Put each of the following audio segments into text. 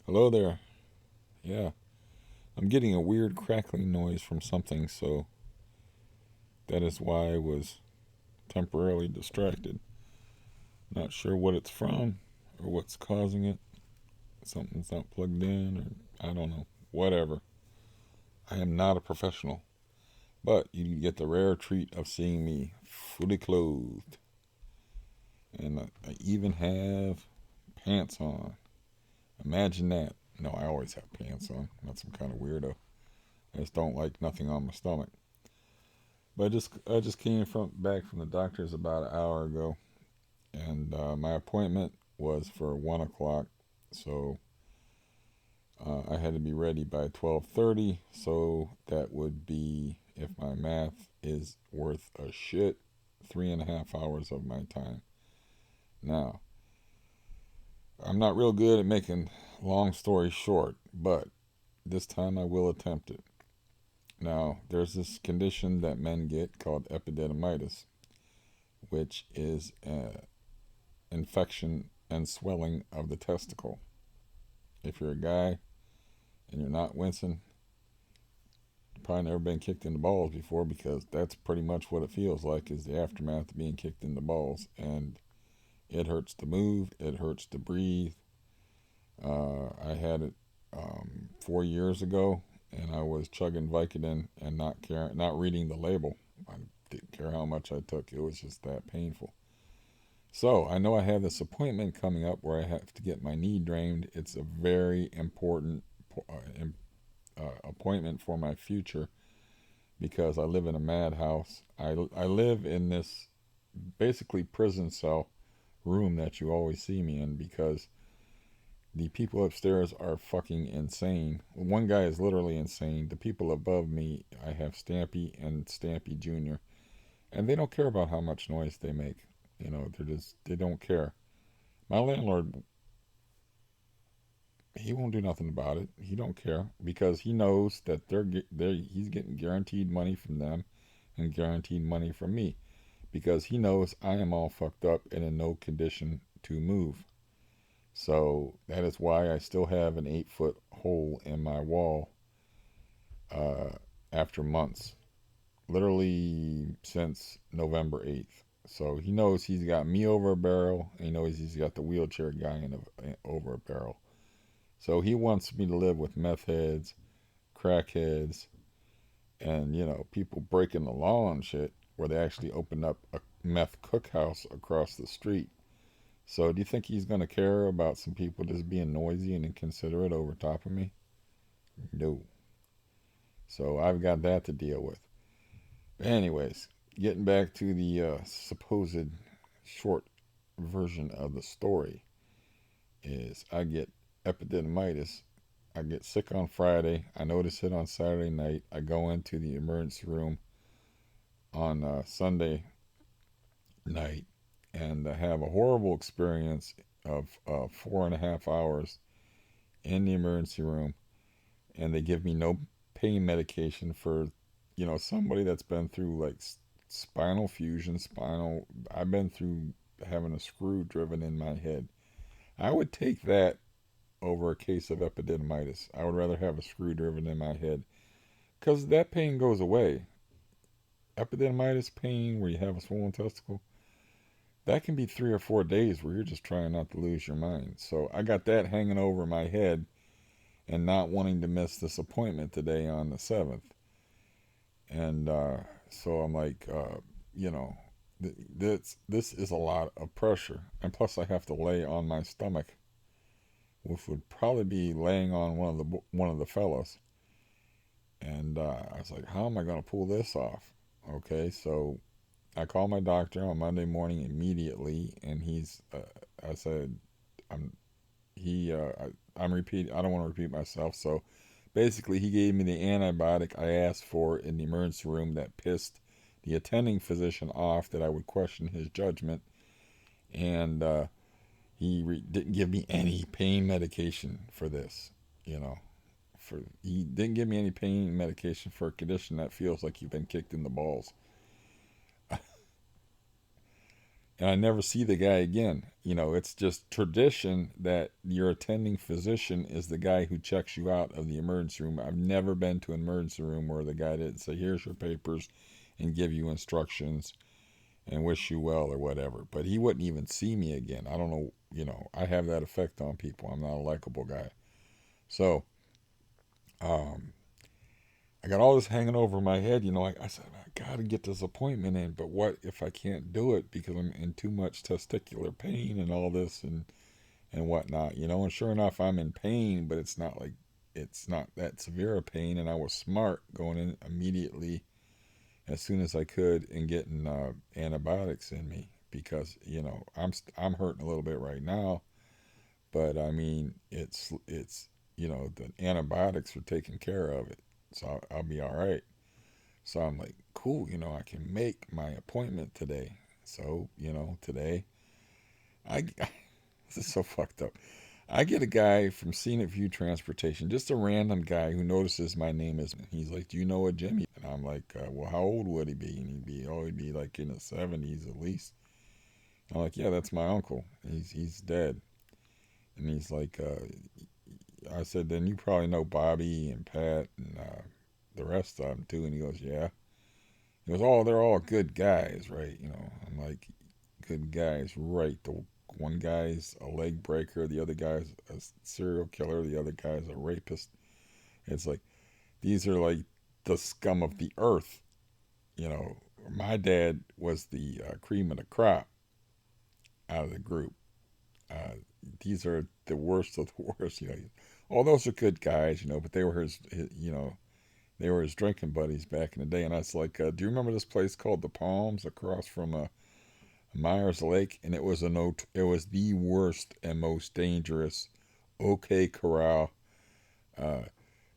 Hello there. Yeah, I'm getting a weird crackling noise from something, so that is why I was temporarily distracted. Not sure what it's from or what's causing it. Something's not plugged in, or I don't know. Whatever. I am not a professional, but you get the rare treat of seeing me fully clothed. And I even have pants on. Imagine that. No, I always have pants on. I'm not some kind of weirdo. I just don't like nothing on my stomach. But I just came from back from the doctor's about an hour ago, and my appointment was for 1 o'clock, so I had to be ready by 12:30. So that would be, if my math is worth a shit, 3.5 hours of my time. Now, I'm not real good at making long stories short, but this time I will attempt it. Now, there's this condition that men get called epididymitis, which is infection and swelling of the testicle. If you're a guy and you're not wincing, you've probably never been kicked in the balls before, because that's pretty much what it feels like, is the aftermath of being kicked in the balls. And it hurts to move, it hurts to breathe. I had it 4 years ago, and I was chugging Vicodin and not reading the label. I didn't care how much I took, it was just that painful. So I know I have this appointment coming up where I have to get my knee drained. It's a very important appointment for my future, because I live in a madhouse. I live in this basically prison cell room that you always see me in, because the people upstairs are fucking insane. One guy is literally insane. The people above me, I have Stampy and Stampy Jr., and they don't care about how much noise they make. They don't care. My landlord, he won't do nothing about it. He don't care, because he knows that he's getting guaranteed money from them and guaranteed money from me, because he knows I am all fucked up and in no condition to move. So that is why I still have an 8 foot hole in my wall uh, after months, literally since November 8th. So he knows he's got me over a barrel, and he knows he's got the wheelchair guy over a barrel. So he wants me to live with meth heads, crackheads, and people breaking the law and shit, where they actually opened up a meth cookhouse across the street. So do you think he's gonna care about some people just being noisy and inconsiderate over top of me? No. So I've got that to deal with. But anyways, getting back to the supposed short version of the story, is I get epididymitis. I get sick on Friday. I notice it on Saturday night. I go into the emergency room on Sunday night, and I have a horrible experience of 4.5 hours in the emergency room, and they give me no pain medication for somebody that's been through like spinal fusion, spinal. I've been through having a screw driven in my head. I would take that over a case of epididymitis. I would rather have a screw driven in my head, because that pain goes away. Epididymitis pain, where you have a swollen testicle, that can be 3 or 4 days where you're just trying not to lose your mind. So I got that hanging over my head, and not wanting to miss this appointment today on the 7th. And so I'm like, this is a lot of pressure. And plus, I have to lay on my stomach, which would probably be laying on one of the fellows. And I was like, how am I going to pull this off? Okay, so I called my doctor on Monday morning immediately, and I said, I'm I'm repeating. I don't want to repeat myself. So basically, he gave me the antibiotic I asked for in the emergency room, that pissed the attending physician off that I would question his judgment. And didn't give me any pain medication for this. You know, he didn't give me any pain medication for a condition that feels like you've been kicked in the balls. and I never see the guy again. It's just tradition that your attending physician is the guy who checks you out of the emergency room. I've never been to an emergency room where the guy didn't say, "Here's your papers," and give you instructions and wish you well or whatever. But he wouldn't even see me again. I don't know. I have that effect on people. I'm not a likable guy. So, um, I got all this hanging over my head. I said, I got to get this appointment in, but what if I can't do it because I'm in too much testicular pain and all this and whatnot, and sure enough, I'm in pain, but it's not that severe a pain. And I was smart going in immediately as soon as I could and getting antibiotics in me because, I'm hurting a little bit right now, but I mean, it's the antibiotics are taking care of it, so I'll be all right. So I'm like, cool, I can make my appointment today. So today I this is so fucked up. I get a guy from Scenic View Transportation, just a random guy who notices my name is. He's like, "Do you know a Jimmy?" And I'm like, "Well, how old would he be?" And he'd be like in his 70s at least. I'm like, "Yeah, that's my uncle. He's dead." And he's like, I said, "Then you probably know Bobby and Pat and the rest of them too." And he goes, "Yeah." He goes, "Oh, they're all good guys, right?" I'm like, "Good guys, right? The one guy's a leg breaker, the other guy's a serial killer, the other guy's a rapist." It's like these are like the scum of the earth. You know, my dad was the cream of the crop out of the group. Uh, these are the worst of the worst. All those are good guys, but they were they were his drinking buddies back in the day. And I was like, "Do you remember this place called the Palms across from Myers Lake?" And it was the worst and most dangerous OK Corral, uh,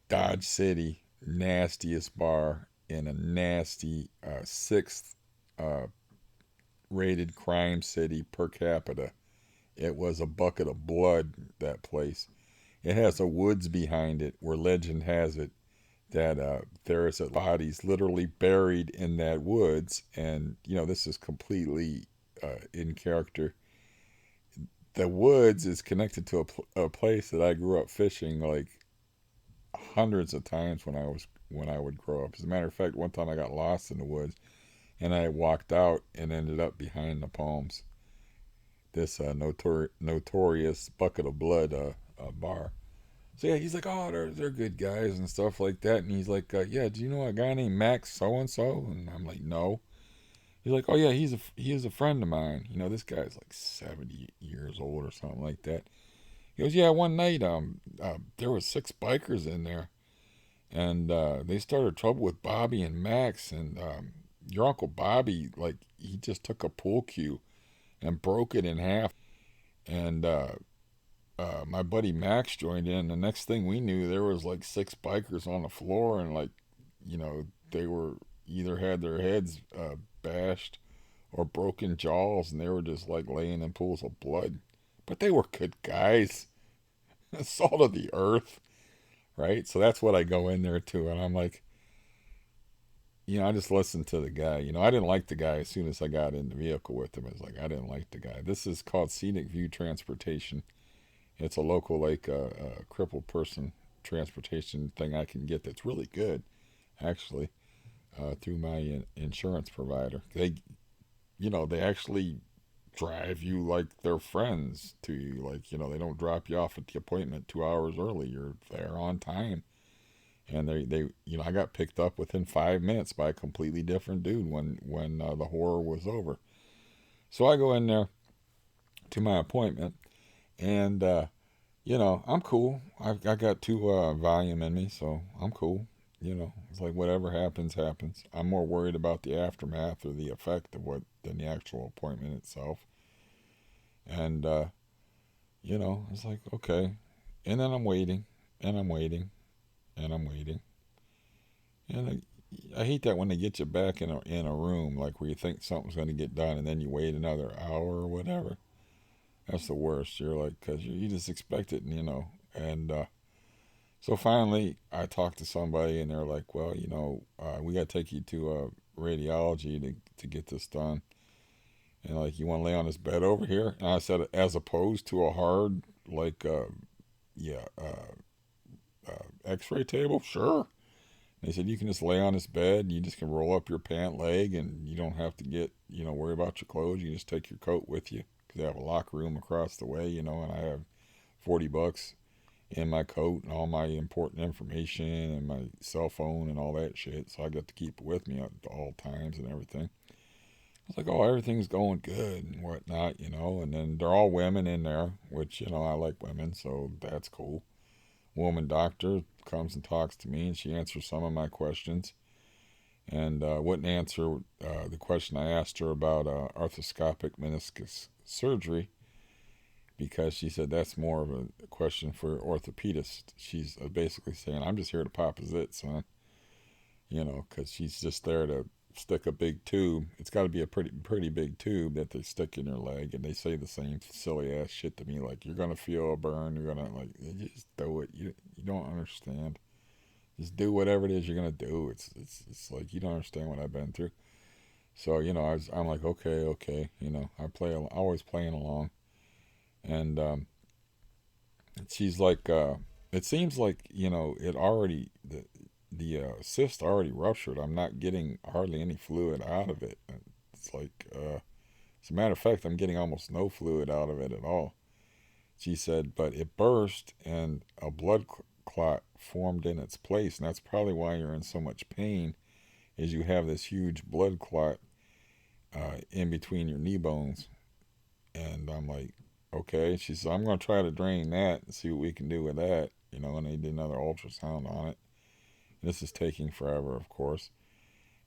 Dodge City, nastiest bar in a nasty sixth uh, rated crime city per capita. It was a bucket of blood, that place. It has a woods behind it where legend has it that there's a bodies literally buried in that woods. And, this is completely in character. The woods is connected to a place that I grew up fishing like hundreds of times when I would grow up. As a matter of fact, one time I got lost in the woods and I walked out and ended up behind the palms. This notorious bucket of blood bar. So yeah, he's like, "Oh, they're good guys and stuff like that." And he's like, "Yeah, do you know a guy named Max so and so?" And I'm like, "No." He's like, "Oh yeah, he is a friend of mine. This guy's like 70 years old or something like that." He goes, "Yeah, one night there was six bikers in there, and they started trouble with Bobby and Max, and your uncle Bobby, like, he just took a pool cue and broke it in half, and my buddy Max joined in. The next thing we knew, there was like six bikers on the floor, and like, they were either had their heads bashed or broken jaws, and they were just like laying in pools of blood. But they were good guys, salt of the earth, right? So that's what I go in there to, and I'm like, I just listened to the guy. I didn't like the guy as soon as I got in the vehicle with him. It's like I didn't like the guy. This is called Scenic View Transportation. It's a local, like, crippled person transportation thing I can get that's really good, actually, through my insurance provider. They actually drive you like they're friends to you. Like, they don't drop you off at the appointment 2 hours early. You're there on time. And I got picked up within 5 minutes by a completely different dude when the horror was over. So I go in there to my appointment, and I'm cool. I got two volume in me, so I'm cool. It's like whatever happens, happens. I'm more worried about the aftermath or the effect of what than the actual appointment itself. And it's like okay, and then I'm waiting, and I'm waiting, and I'm waiting, and I hate that when they get you back in a room like where you think something's going to get done, and then you wait another hour or whatever. That's the worst. You're like, because you just expect it, and so finally, I talked to somebody, and they're like, "Well, we got to take you to radiology to get this done." And like, you want to lay on this bed over here? And I said, as opposed to a hard, like, yeah, X-ray table, sure. They said you can just lay on this bed and you just can roll up your pant leg and you don't have to get, worry about your clothes. You just take your coat with you because they have a locker room across the way, and I have $40 in my coat and all my important information and my cell phone and all that shit. So I got to keep it with me at all times and everything. I was like, oh, everything's going good and whatnot. And then they're all women in there, which, I like women, so that's cool. Woman doctor comes and talks to me, and she answers some of my questions, and wouldn't answer the question I asked her about arthroscopic meniscus surgery because she said that's more of a question for orthopedist. She's basically saying, I'm just here to pop a zit, son, because she's just there to stick a big tube. It's got to be a pretty big tube that they stick in your leg, and they say the same silly ass shit to me, like, you're gonna feel a burn, you're gonna, like, just do it. You don't understand. Just do whatever it is you're gonna do. It's like, you don't understand what I've been through. So I'm like, okay. Always playing along, and she's like, it seems like it already the cyst already ruptured. I'm not getting hardly any fluid out of it. It's like, as a matter of fact, I'm getting almost no fluid out of it at all. She said, but it burst and a blood clot formed in its place, and that's probably why you're in so much pain, is you have this huge blood clot in between your knee bones. And I'm like, okay. She said, I'm going to try to drain that and see what we can do with that. And they did another ultrasound on it. This is taking forever, of course.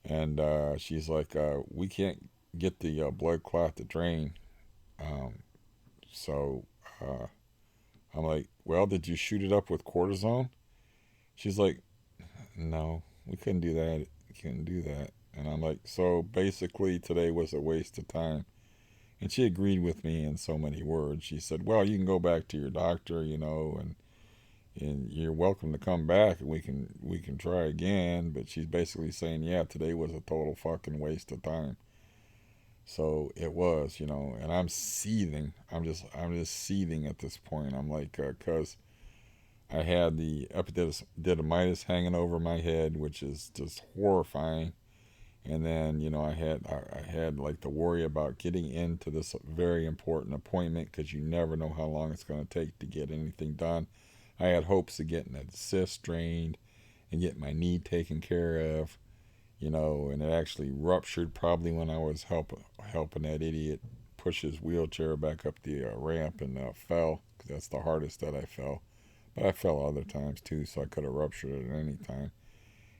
And she's like, we can't get the blood clot to drain. Um, so I'm like, well, did you shoot it up with cortisone? She's like, no, we couldn't do that. We couldn't do that. And I'm like, so basically today was a waste of time. And she agreed with me in so many words. She said, well, you can go back to your doctor, and you're welcome to come back and we can try again. But she's basically saying, yeah, today was a total fucking waste of time. So it was, and I'm seething. I'm just seething at this point. I'm like, cause I had the epididymitis hanging over my head, which is just horrifying. And then I had like to worry about getting into this very important appointment because you never know how long it's going to take to get anything done. I had hopes of getting a cyst drained and getting my knee taken care of, and it actually ruptured probably when I was helping that idiot push his wheelchair back up the ramp and fell, because that's the hardest that I fell. But I fell other times too, so I could have ruptured it at any time.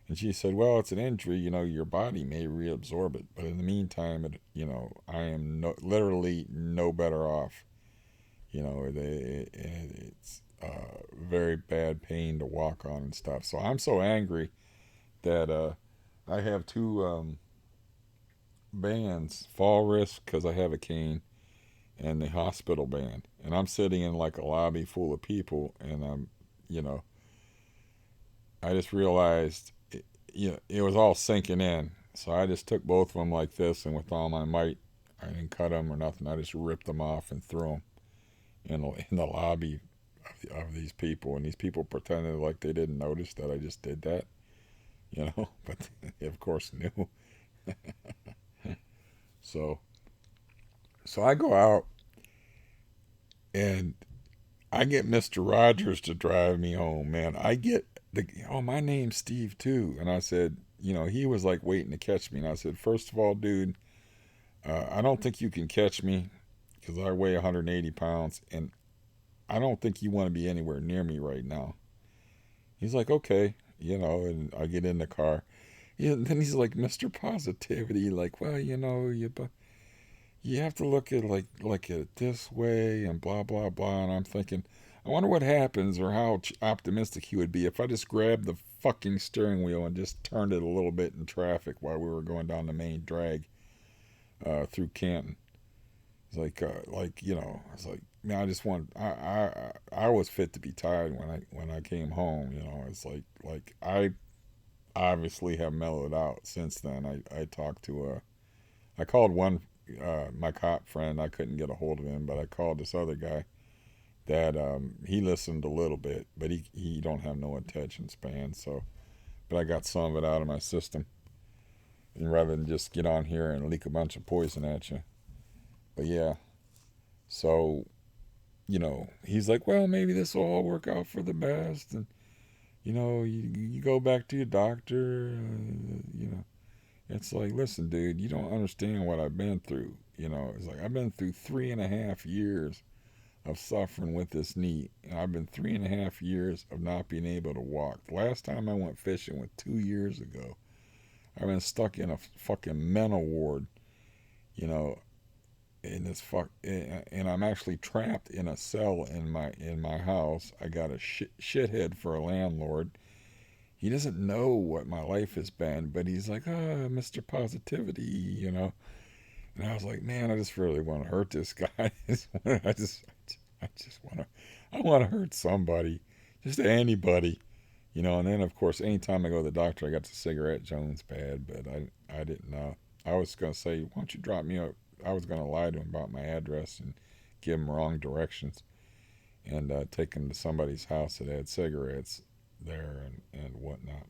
And she said, well, it's an injury, your body may reabsorb it. But in the meantime, I am literally no better off. It's very bad pain to walk on and stuff. So I'm so angry that I have two bands, fall risk because I have a cane, and the hospital band. And I'm sitting in like a lobby full of people, and you know, I just realized it was all sinking in. So I just took both of them like this, and with all my might, I didn't cut them or nothing. I just ripped them off and threw them in the lobby of these people. And these people pretended like they didn't notice that I just did that, but they of course knew. So I go out and I get Mr. Rogers to drive me home, man. I get my name's Steve too. And I said, he was like waiting to catch me. And I said, first of all, dude, I don't think you can catch me because I weigh 180 pounds. And I don't think you want to be anywhere near me right now. He's like, okay, and I get in the car. Yeah, and then he's like, Mr. Positivity, like, well, you have to look at it this way and blah blah blah. And I'm thinking, I wonder what happens or how optimistic he would be if I just grabbed the fucking steering wheel and just turned it a little bit in traffic while we were going down the main drag through Canton. It's it's like, man, I just want I was fit to be tired when I came home. It's like I obviously have mellowed out since then. I talked to I called one my cop friend, I couldn't get a hold of him, but I called this other guy that he listened a little bit, but he don't have no attention span. So, but I got some of it out of my system, and rather than just get on here and leak a bunch of poison at you. But yeah, so he's like, well, maybe this will all work out for the best, and you go back to your doctor. It's like, listen, dude, you don't understand what I've been through. It's like I've been through 3.5 years of suffering with this knee. And I've been 3.5 years of not being able to walk. The last time I went fishing was 2 years ago. I've been stuck in a fucking mental ward, you know, in this and I'm actually trapped in a cell in my house. I got a shithead for a landlord. He doesn't know what my life has been, but he's like, Mr. Positivity. And I was like, man, I just really want to hurt this guy. I just want to, I want to hurt somebody, just anybody. And then of course, anytime I go to the doctor, I got the cigarette Jones bad, but I didn't know. I was gonna say, why don't you drop me a? I was gonna lie to him about my address and give him wrong directions and take him to somebody's house that had cigarettes there and whatnot.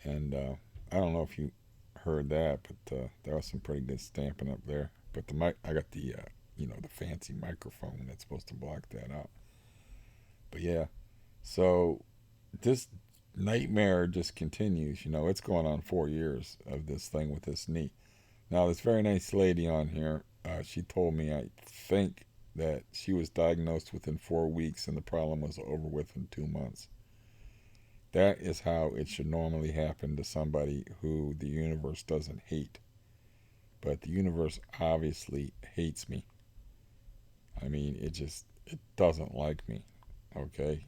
And I don't know if you heard that, but there was some pretty good stamping up there. But the mic, I got the the fancy microphone that's supposed to block that out. But yeah, so this nightmare just continues. It's going on 4 years of this thing with this knee. Now, this very nice lady on here, she told me, I think, that she was diagnosed within 4 weeks and the problem was over within 2 months. That is how it should normally happen to somebody who the universe doesn't hate. But the universe obviously hates me. I mean, it doesn't like me. Okay?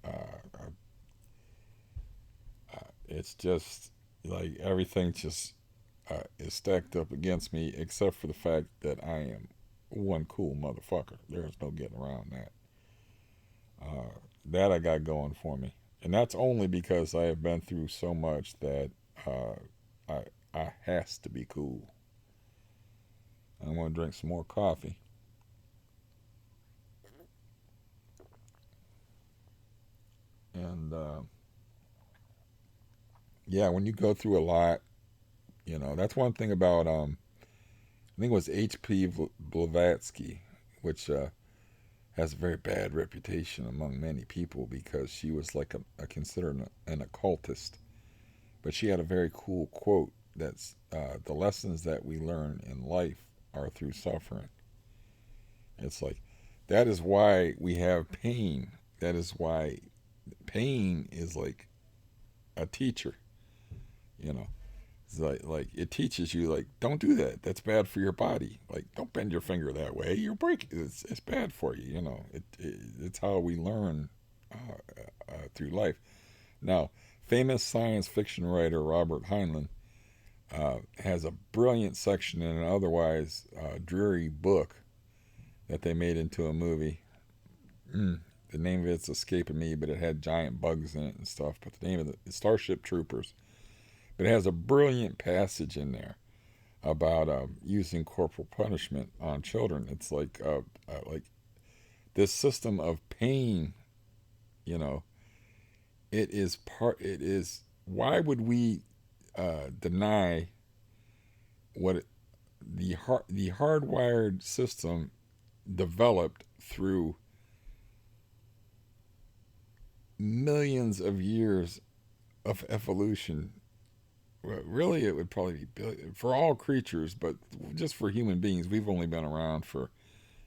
Uh, it's just like everything just is stacked up against me, except for the fact that I am one cool motherfucker. There's no getting around that. That I got going for me, and that's only because I have been through so much that I I has to be cool. I'm gonna drink some more coffee, and yeah, when you go through a lot, that's one thing about I think it was H.P. Blavatsky, which has a very bad reputation among many people because she was like a considered an occultist. But she had a very cool quote that's the lessons that we learn in life are through suffering. It's like that is why we have pain. That is why pain is like a teacher. You know, it's like it teaches you like don't do that. That's bad for your body. Like don't bend your finger that way. You're breaking. It's bad for you. It's how we learn through life. Now, famous science fiction writer Robert Heinlein has a brilliant section in an otherwise dreary book that they made into a movie. The name of it's escaping me, but it had giant bugs in it and stuff. But the name of the Starship Troopers. But it has a brilliant passage in there about using corporal punishment on children. It's like this system of pain. You know, it is part. It is. Why would we deny what the hardwired system developed through millions of years of evolution? Really, it would probably be for all creatures, but just for human beings, we've only been around for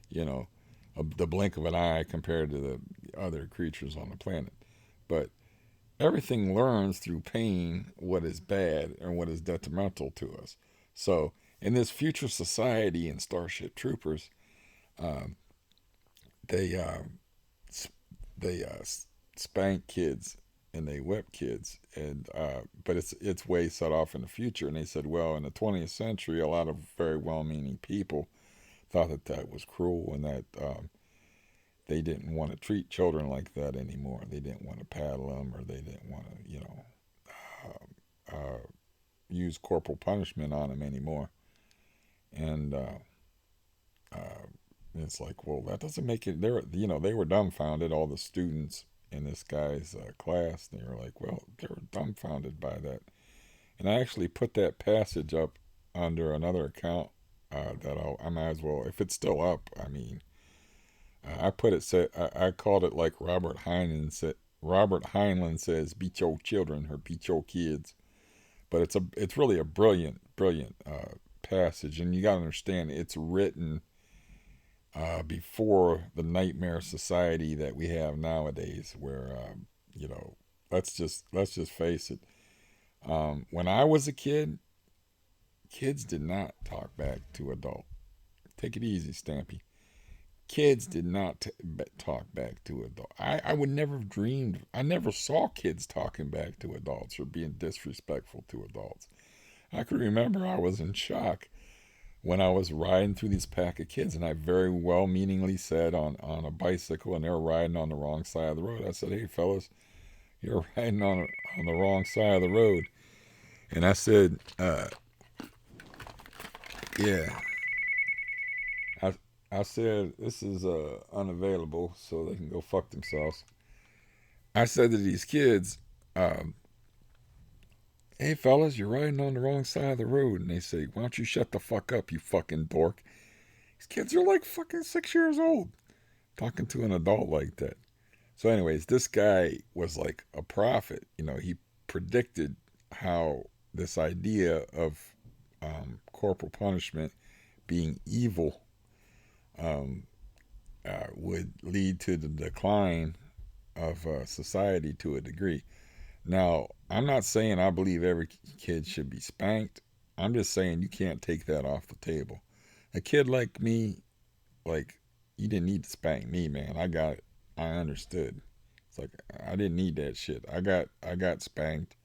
you know the blink of an eye compared to the other creatures on the planet. But everything learns through pain what is bad and what is detrimental to us. So in this future society in Starship Troopers, um, they they spank kids and they whip kids, and but it's way set off in the future. And they said, well, in the 20th century, a lot of very well-meaning people thought that that was cruel and that they didn't want to treat children like that anymore. They didn't want to paddle them, or they didn't want to, use corporal punishment on them anymore. And uh, it's like, well, that doesn't make it. They were dumbfounded. All the students in this guy's class, they were like, well, they were dumbfounded by that. And I actually put that passage up under another account that I might as well, if it's still up. I mean, I put it. I called it like Robert Heinlein said. Robert Heinlein says, "Beat your children" or "Beat your kids." But it's really a brilliant passage, and you got to understand it's written before the nightmare society that we have nowadays, where you know, let's just face it. When I was a kid, kids did not talk back to adult. Take it easy, Stampy. Kids did not talk back to adults. I would never have dreamed. I never saw kids talking back to adults or being disrespectful to adults. I could remember I was in shock when I was riding through this pack of kids, and I very well meaningly said on a bicycle, and they were riding on the wrong side of the road. I said, "Hey, fellas, you're riding on the wrong side of the road." And I said, "Yeah." I I said, "This is unavailable, so they can go fuck themselves." I said to these kids, um, "Hey, fellas, you're riding on the wrong side of the road." And they say, "Why don't you shut the fuck up, you fucking dork?" These kids are like fucking 6 years old, talking to an adult like that. So, anyways, this guy was like a prophet. He predicted how this idea of corporal punishment being evil would lead to the decline of society to a degree. Now, I'm not saying I believe every kid should be spanked. I'm just saying you can't take that off the table. A kid like me, like, you didn't need to spank me, man. I got it. I understood. It's like I didn't need that shit. I got spanked,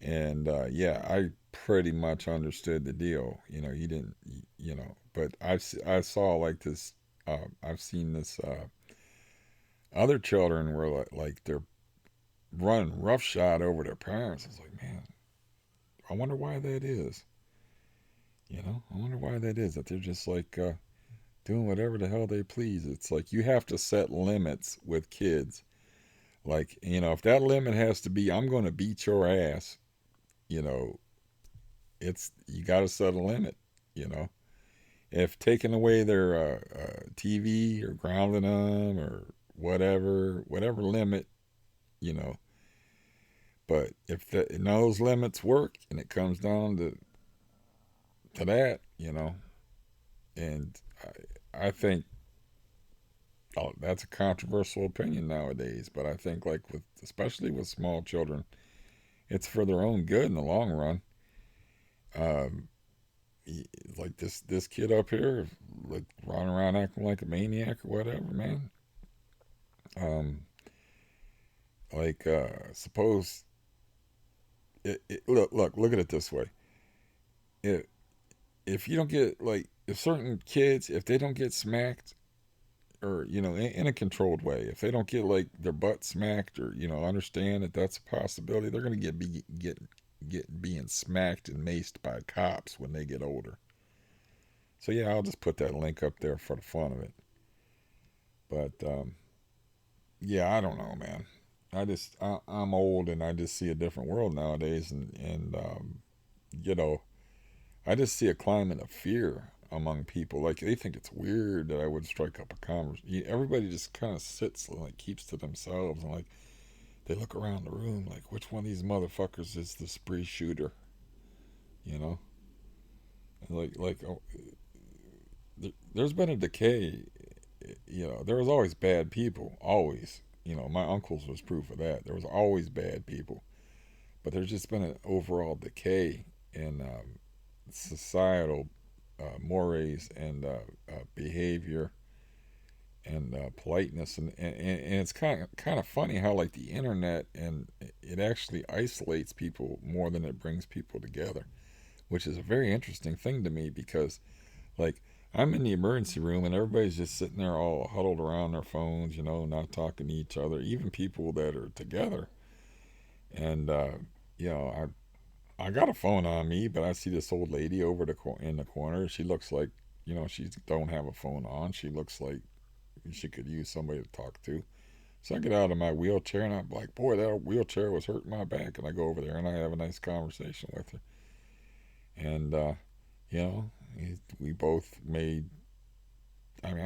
and yeah, I pretty much understood the deal. You didn't, but I saw like this. I've seen this. Other children were like they're running roughshod over their parents. It's like, man, I wonder why that is. I wonder why that is. That they're just like doing whatever the hell they please. It's like you have to set limits with kids. Like, if that limit has to be, I'm going to beat your ass, you know, you got to set a limit, you know. If taking away their TV or grounding them or whatever limit, you know. But if those limits work and it comes down to that, and I think that's a controversial opinion nowadays, but I think like especially with small children, it's for their own good in the long run. Um, like this kid up here, like running around acting like a maniac or whatever, man. Um, like suppose look at it this way. If if you don't get like if certain kids if they don't get smacked or in a controlled way, if they don't get like their butt smacked or understand that that's a possibility, they're gonna get being smacked and maced by cops when they get older. So yeah, I'll just put that link up there for the fun of it. But yeah, I don't know, man. I'm old and I just see a different world nowadays, and you know I just see a climate of fear among people. Like they think it's weird that I would strike up a conversation. Everybody just kind of sits and like keeps to themselves, and like they look around the room like, which one of these motherfuckers is the spree shooter? You know, and like oh, there's been a decay. There was always bad people, always. My uncles was proof of that. There was always bad people, but there's just been an overall decay in societal mores and behavior and politeness, and it's kind of funny how like the internet and it actually isolates people more than it brings people together, which is a very interesting thing to me because like I'm in the emergency room and everybody's just sitting there all huddled around their phones, not talking to each other, even people that are together. And I got a phone on me, but I see this old lady over in the corner. She looks like, she don't have a phone on. She looks like she could use somebody to talk to. So I get out of my wheelchair and I'm like, boy, that wheelchair was hurting my back. And I go over there and I have a nice conversation with her. And, you know, we both made, I mean,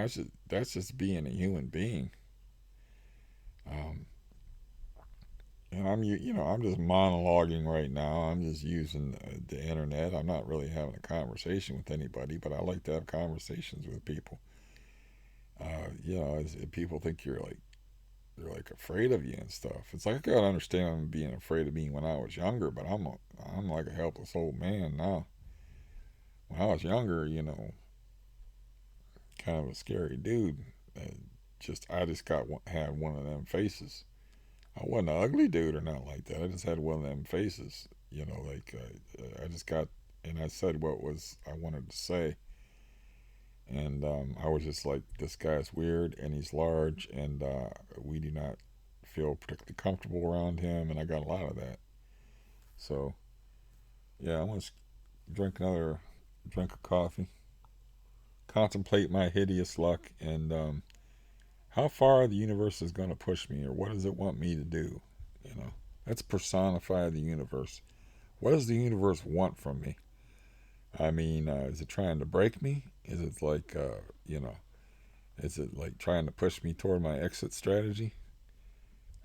that's just being a human being. Um, and I'm just monologuing right now. I'm just using the internet. I'm not really having a conversation with anybody, but I like to have conversations with people. People think they're like afraid of you and stuff. It's like I gotta understand them being afraid of me when I was younger, but I'm like a helpless old man now. When I was younger, kind of a scary dude. I just had one of them faces. I wasn't an ugly dude or not like that. I just had one of them faces. I just got and I said what was I wanted to say, and I was just like, this guy's weird and he's large, and we do not feel particularly comfortable around him, and I got a lot of that. So yeah, I want to drink another drink of coffee, contemplate my hideous luck, and how far the universe is going to push me, or what does it want me to do. You know, let's personify the universe. What does the universe want from me? I mean, is it trying to break me? Is it like, is it like trying to push me toward my exit strategy?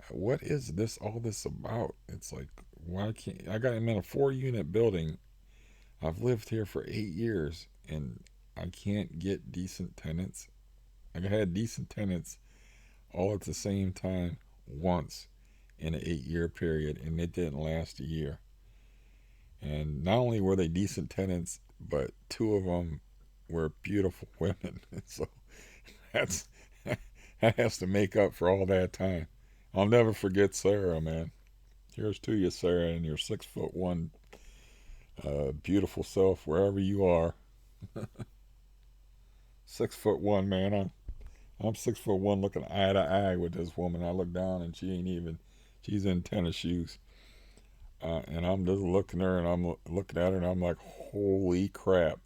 What is all this about? It's like, why can't I'm in a 4 unit building. I've lived here for 8 years and I can't get decent tenants. I had decent tenants all at the same time once in an 8 year period, and it didn't last a year. And not only were they decent tenants, but two of them were beautiful women. So that's that has to make up for all that time. I'll never forget Sarah, man. Here's to you, Sarah, and your 6'1", beautiful self, wherever you are. 6'1", man. I'm 6'1", looking eye to eye with this woman. I look down and she ain't even. She's in tennis shoes, and I'm just looking at her and I'm looking at her and I'm like, holy crap!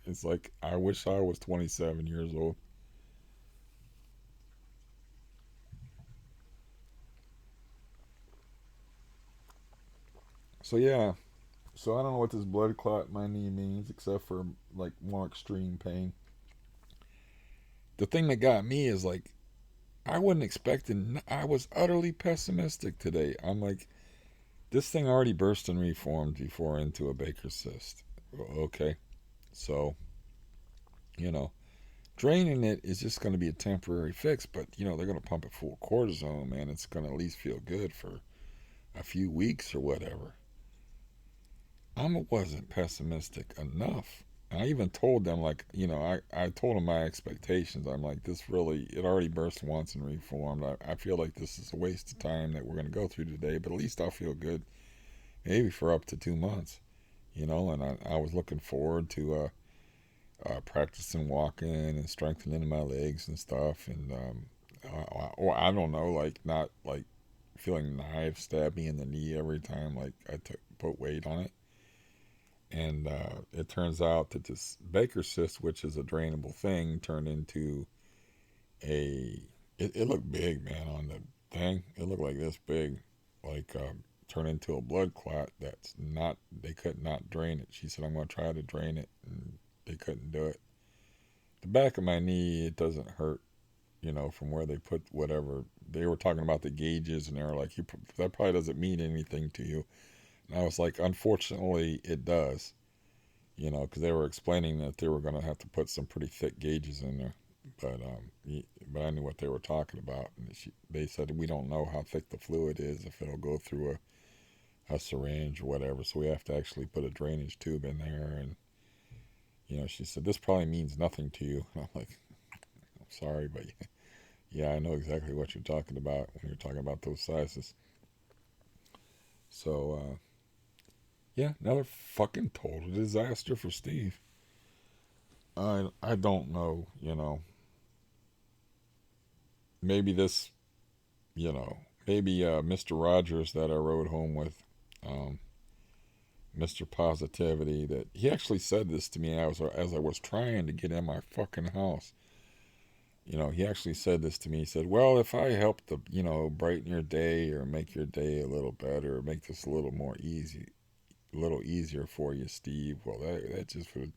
It's like I wish I was 27 years old. So yeah, so I don't know what this blood clot in my knee means, except for like more extreme pain. The thing that got me is like I wasn't expecting. I was utterly pessimistic today. I'm like, this thing already burst and reformed before into a Baker's cyst. Okay, so you know, draining it is just going to be a temporary fix, but they're going to pump it full of cortisone, man. It's going to at least feel good for a few weeks or whatever. I wasn't pessimistic enough. I even told them, like, I told them my expectations. I'm like, it already burst once and reformed. I feel like this is a waste of time that we're going to go through today, but at least I'll feel good maybe for up to 2 months, and I was looking forward to practicing walking and strengthening my legs and stuff. And, or I don't know, like, not like feeling knives stab me in the knee every time, like, put weight on it. And it turns out that this Baker cyst, which is a drainable thing, turned into a. It looked big, man, on the thing. It looked like this big, like turned into a blood clot. That's not. They could not drain it. She said, "I'm going to try to drain it," and they couldn't do it. The back of my knee, it doesn't hurt, from where they put whatever. They were talking about the gauges, and they were like, "That probably doesn't mean anything to you." And I was like, "Unfortunately, it does." Because they were explaining that they were going to have to put some pretty thick gauges in there. But I knew what they were talking about. And they said, we don't know how thick the fluid is, if it'll go through a syringe or whatever. So we have to actually put a drainage tube in there. And, she said, this probably means nothing to you. And I'm like, I'm sorry, but yeah, I know exactly what you're talking about when you're talking about those sizes. So, yeah, another fucking total disaster for Steve. I don't know, maybe this, maybe Mr. Rogers that I rode home with, um, Mr. Positivity, that he actually said this to me as I was trying to get in my fucking house. He actually said this to me. He said, "Well, if I help to, brighten your day or make your day a little better, or make this a little more easy, a little easier for you, Steve. Well, that just would."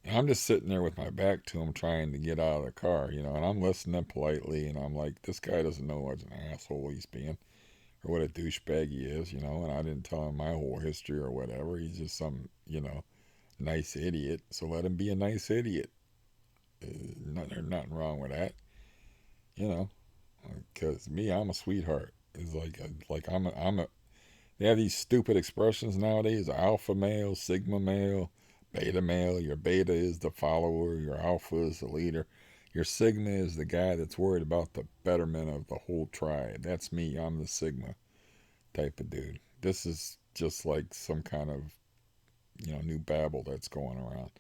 And I'm just sitting there with my back to him, trying to get out of the car, and I'm listening politely, and I'm like, this guy doesn't know what an asshole he's being, or what a douchebag he is, and I didn't tell him my whole history or whatever. He's just some, nice idiot. So let him be a nice idiot. There's nothing wrong with that, you know. Because me, I'm a sweetheart. It's like I'm a. They have these stupid expressions nowadays: alpha male, sigma male, beta male. Your beta is the follower. Your alpha is the leader. Your sigma is the guy that's worried about the betterment of the whole tribe. That's me. I'm the sigma type of dude. This is just like some kind of new babble that's going around.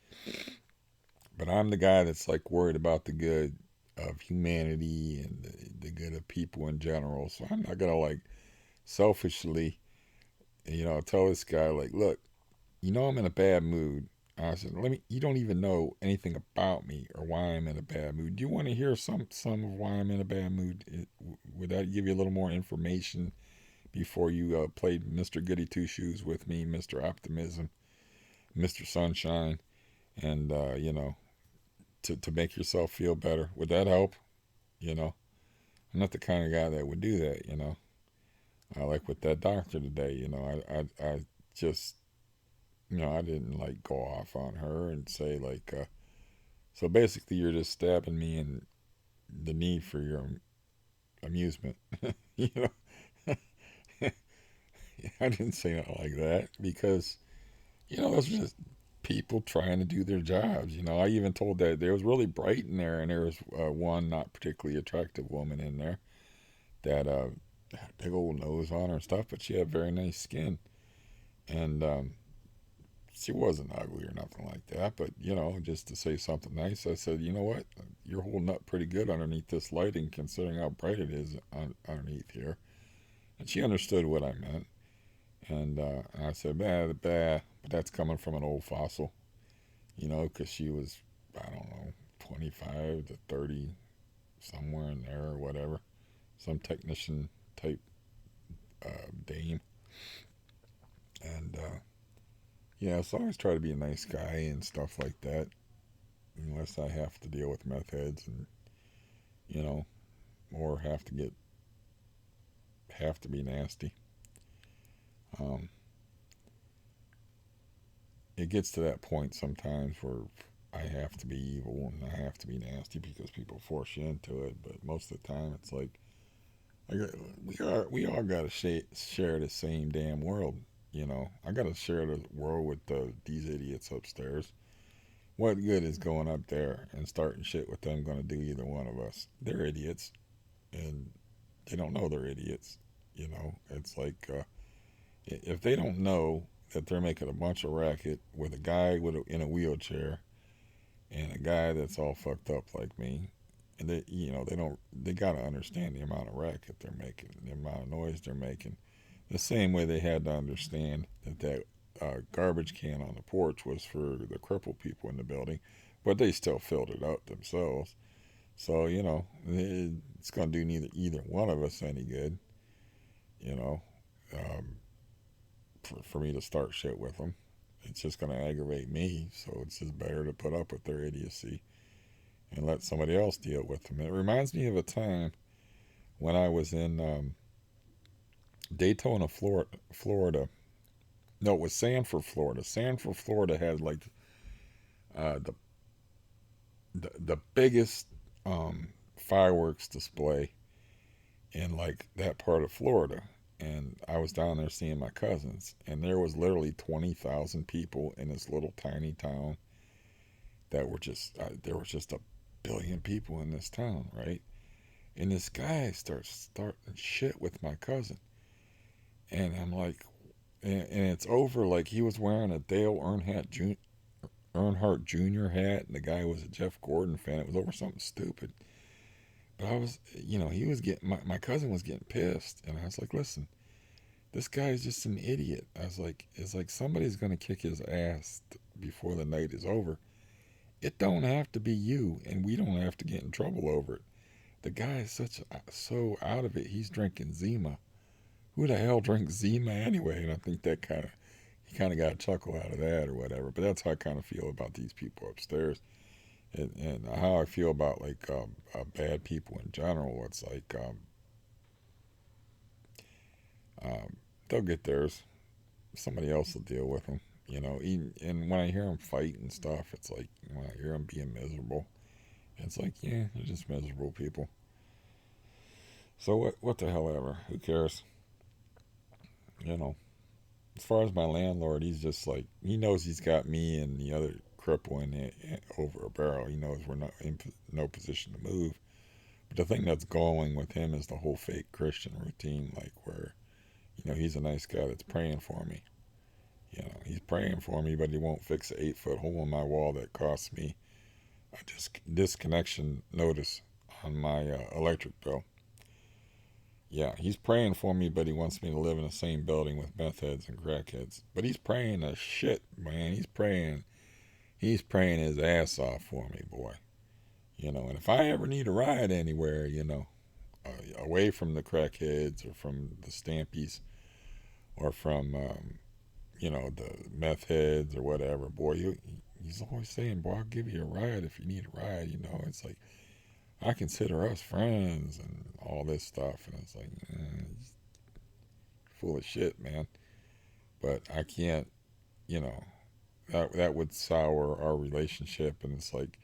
But I'm the guy that's like worried about the good of humanity and the good of people in general. So I'm not gonna like selfishly, tell this guy like, look, I'm in a bad mood. I said, let me. You don't even know anything about me or why I'm in a bad mood. Do you want to hear some of why I'm in a bad mood? Would that give you a little more information before you played Mr. Goody Two Shoes with me, Mr. Optimism, Mr. Sunshine, and to make yourself feel better? Would that help? You know, I'm not the kind of guy that would do that. I like with that doctor today. I just I didn't like go off on her and say like, so basically you're just stabbing me in the need for your amusement. you know, I didn't say nothing like that because those are just people trying to do their jobs. I even told that there was really bright in there, and there was one not particularly attractive woman in there that had a big old nose on her and stuff, but she had very nice skin, and she wasn't ugly or nothing like that. But just to say something nice, I said, you know what, you're holding up pretty good underneath this lighting, considering how bright it is underneath here. And she understood what I meant, and I said, bah, but that's coming from an old fossil, because she was, I don't know, 25 to 30, somewhere in there or whatever, some technician type dame. And yeah, so I always try to be a nice guy and stuff like that, unless I have to deal with meth heads and you know, or have to be nasty. Um, it gets to that point sometimes where I have to be evil and I have to be nasty because people force you into it. But most of the time, it's like we all got to share the same damn world. I got to share the world with these idiots upstairs. What good is going up there and starting shit with them going to do either one of us? They're idiots, and they don't know they're idiots. It's like if they don't know that they're making a bunch of racket with a guy in a wheelchair and a guy that's all fucked up like me, and they gotta understand the amount of racket they're making, the amount of noise they're making. The same way they had to understand that garbage can on the porch was for the crippled people in the building, but they still filled it up themselves. So it's gonna do neither either one of us any good. You know, um, for me to start shit with them, it's just gonna aggravate me. So it's just better to put up with their idiocy and let somebody else deal with them. It reminds me of a time when I was in Daytona, Florida. No, it was Sanford, Florida. Sanford, Florida had like the the biggest fireworks display in like that part of Florida. And I was down there seeing my cousins, and there was literally 20,000 people in this little tiny town that were just there was just a billion people in this town, right? And this guy starting shit with my cousin, and I'm like, and it's over. Like he was wearing a Dale Earnhardt Jr. hat, and the guy was a Jeff Gordon fan. It was over something stupid. But I was, he was getting my cousin was getting pissed, and I was like, listen, This guy is just an idiot. I was like, it's like somebody's gonna kick his ass before the night is over. It don't have to be you, and we don't have to get in trouble over it. The guy is so out of it. He's drinking Zima. Who the hell drinks Zima anyway? And I think that he kind of got a chuckle out of that or whatever. But that's how I kind of feel about these people upstairs, and how I feel about like bad people in general. It's like um, they'll get theirs. Somebody else will deal with them. And when I hear them fight and stuff, it's like when I hear them being miserable, it's like, yeah, they're just miserable people. So what the hell ever? Who cares? You know. As far as my landlord, he's just like, he knows he's got me and the other cripple in it over a barrel. He knows we're not in no position to move. But the thing that's going with him is the whole fake Christian routine, like where, he's a nice guy that's praying for me. He's praying for me, but he won't fix an 8-foot hole in my wall that costs me a disconnection notice on my electric bill. Yeah, he's praying for me, but he wants me to live in the same building with meth heads and crackheads. But he's praying a shit, man. He's praying his ass off for me, boy. And if I ever need a ride anywhere, away from the crackheads or from the stampies or from, the meth heads or whatever, boy, he's always saying, boy, I'll give you a ride if you need a ride. It's like, I consider us friends and all this stuff. And it's like, full of shit, man. But I can't, that would sour our relationship. And it's like,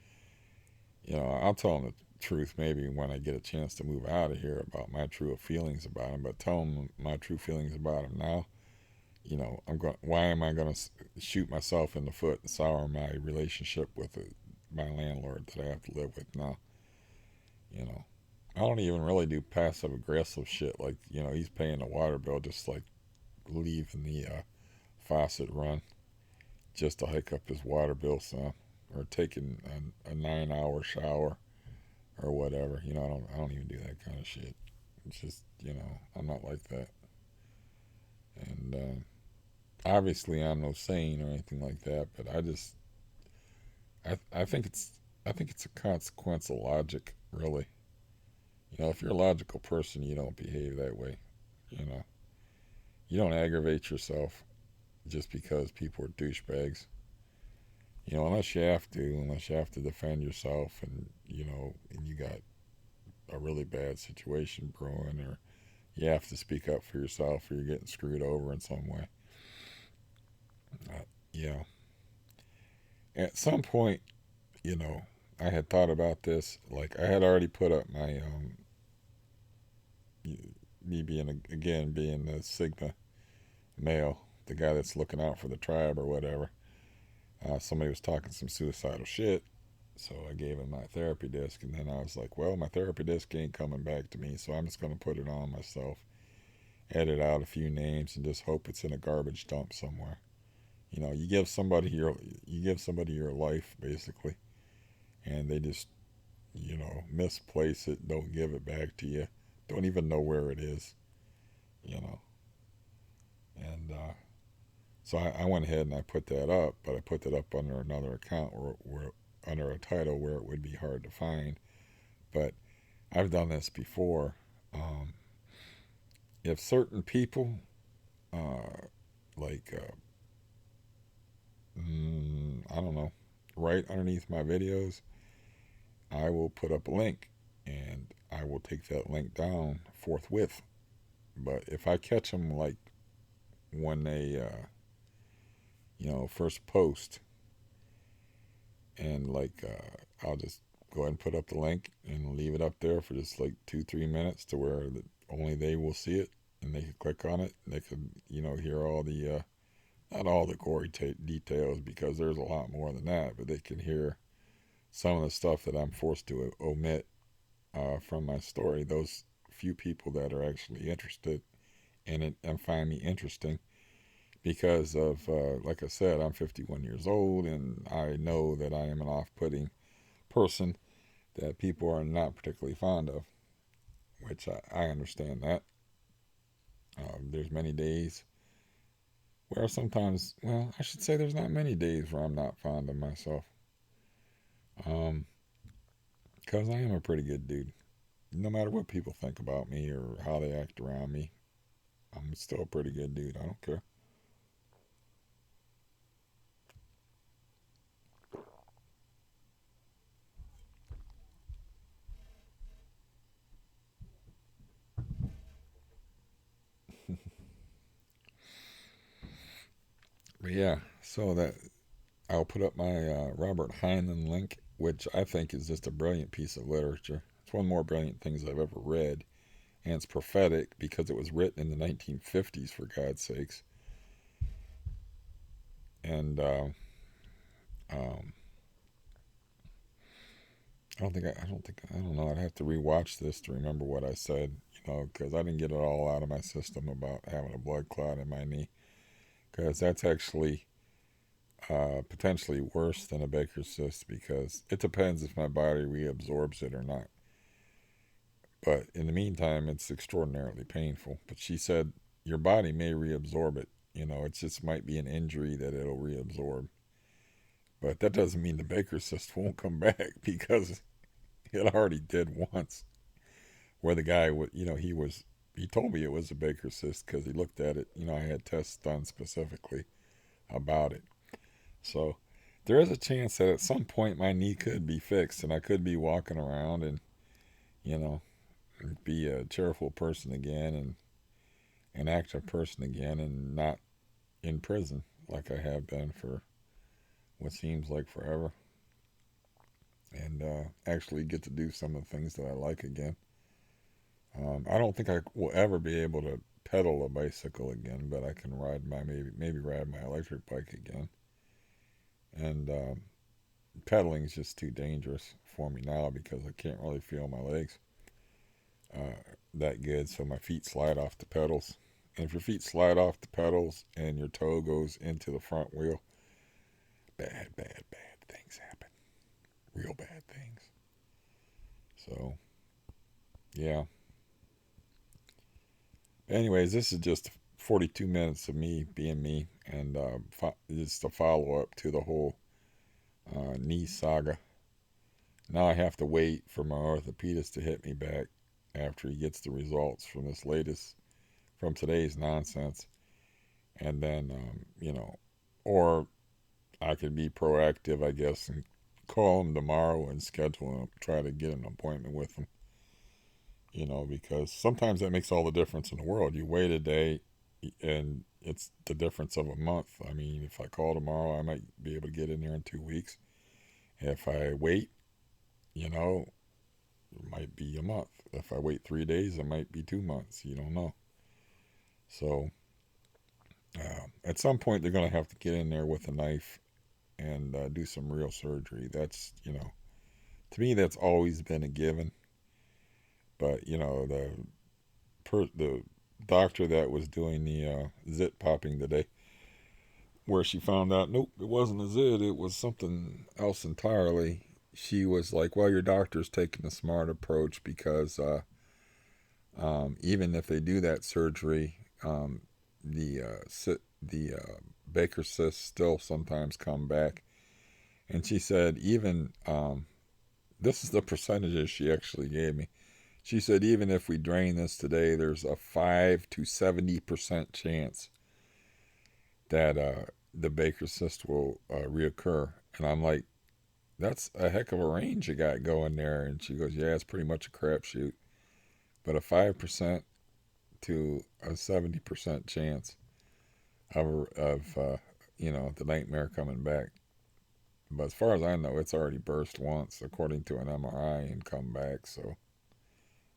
I'll tell him the truth maybe when I get a chance to move out of here about my true feelings about him. But tell him my true feelings about him now. Why am I going to shoot myself in the foot and sour my relationship with my landlord that I have to live with now? I don't even really do passive aggressive shit like, he's paying the water bill, just like leaving the faucet run just to hike up his water bill some, or taking a 9-hour shower or whatever. I don't even do that kind of shit. It's just, I'm not like that. And obviously I'm no saint or anything like that, but I think it's a consequence of logic, really. If you're a logical person, you don't behave that way. You know, you don't aggravate yourself just because people are douchebags. Unless you have to defend yourself, and and you got a really bad situation brewing, or you have to speak up for yourself, or you're getting screwed over in some way. Yeah. At some point, you know, I had thought about this. Like I had already put up my me being again being the Sigma male, the guy that's looking out for the tribe or whatever. Somebody was talking some suicidal shit, so I gave him my therapy disc, and then I was like, well, my therapy disc ain't coming back to me, so I'm just gonna put it on myself, edit out a few names, and just hope it's in a garbage dump somewhere. You give somebody your life basically, and they just misplace it, don't give it back to you, don't even know where it is, you know. And so I went ahead and I put that up, but I put that up under another account where under a title where it would be hard to find. But I've done this before. Um, if certain people, like, I don't know, right underneath my videos, I will put up a link and I will take that link down forthwith. But if I catch them like when they, first post, and like I'll just go ahead and put up the link and leave it up there for just like 2-3 minutes to where only they will see it, and they can click on it and they can hear all the not all the gory details, because there's a lot more than that, but they can hear some of the stuff that I'm forced to omit from my story. Those few people that are actually interested in it and find me interesting, because of, like I said, I'm 51 years old, and I know that I am an off-putting person that people are not particularly fond of, which I understand that. There's many days where sometimes, well, I should say there's not many days where I'm not fond of myself. Um, because I am a pretty good dude. No matter what people think about me or how they act around me, I'm still a pretty good dude. I don't care. But yeah, so that I'll put up my Robert Heinlein link, which I think is just a brilliant piece of literature. It's one of the more brilliant things I've ever read, and it's prophetic because it was written in the 1950s, for God's sakes. And um, I don't know. I'd have to rewatch this to remember what I said, because I didn't get it all out of my system about having a blood clot in my knee, because that's actually potentially worse than a Baker's cyst because it depends if my body reabsorbs it or not. But in the meantime, it's extraordinarily painful. But she said your body may reabsorb it. It just might be an injury that it'll reabsorb. But that doesn't mean the Baker's cyst won't come back because it already did once. Where the guy would, he told me it was a Baker's cyst because he looked at it. I had tests done specifically about it. So there is a chance that at some point my knee could be fixed and I could be walking around and, you know, be a cheerful person again and an active person again and not in prison like I have been for what seems like forever and actually get to do some of the things that I like again. I don't think I will ever be able to pedal a bicycle again, but I can ride my maybe ride my electric bike again. And pedaling is just too dangerous for me now because I can't really feel my legs that good, so my feet slide off the pedals. And if your feet slide off the pedals and your toe goes into the front wheel, bad things happen. Real bad things. So, yeah. Anyways, this is just 42 minutes of me being me, and just a follow up to the whole knee saga. Now I have to wait for my orthopedist to hit me back after he gets the results from from today's nonsense. And then, or I could be proactive, I guess, and call him tomorrow and schedule him, try to get an appointment with him, because sometimes that makes all the difference in the world. You wait a day and it's the difference of a month. I mean, if I call tomorrow, I might be able to get in there in 2 weeks. If I wait, it might be a month. If I wait 3 days, it might be 2 months. You don't know. So at some point, they're going to have to get in there with a knife and do some real surgery. That's, to me, that's always been a given. But, the doctor that was doing the zit popping today, where she found out, nope, it wasn't a zit, it was something else entirely. She was like, well, your doctor's taking a smart approach because even if they do that surgery, the Baker cysts still sometimes come back. And she said, even this is the percentages she actually gave me. She said, even if we drain this today, there's a 5 to 70% chance that the Baker cyst will reoccur. And I'm like, that's a heck of a range you got going there. And she goes, yeah, it's pretty much a crapshoot. But a 5% to a 70% chance of the nightmare coming back. But as far as I know, it's already burst once, according to an MRI, and come back. So,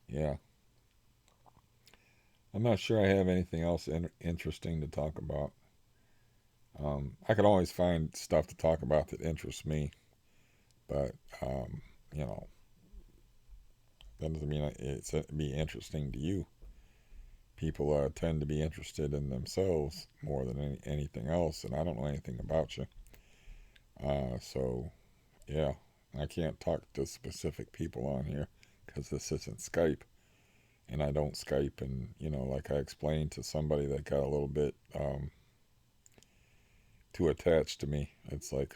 yeah. I'm not sure I have anything else interesting to talk about. I can always find stuff to talk about that interests me, but, you know, that doesn't mean it's be interesting to you. People tend to be interested in themselves more than anything else, and I don't know anything about you. So, yeah, I can't talk to specific people on here because this isn't Skype. and I don't Skype. And like I explained to somebody that got a little bit too attached to me. It's like,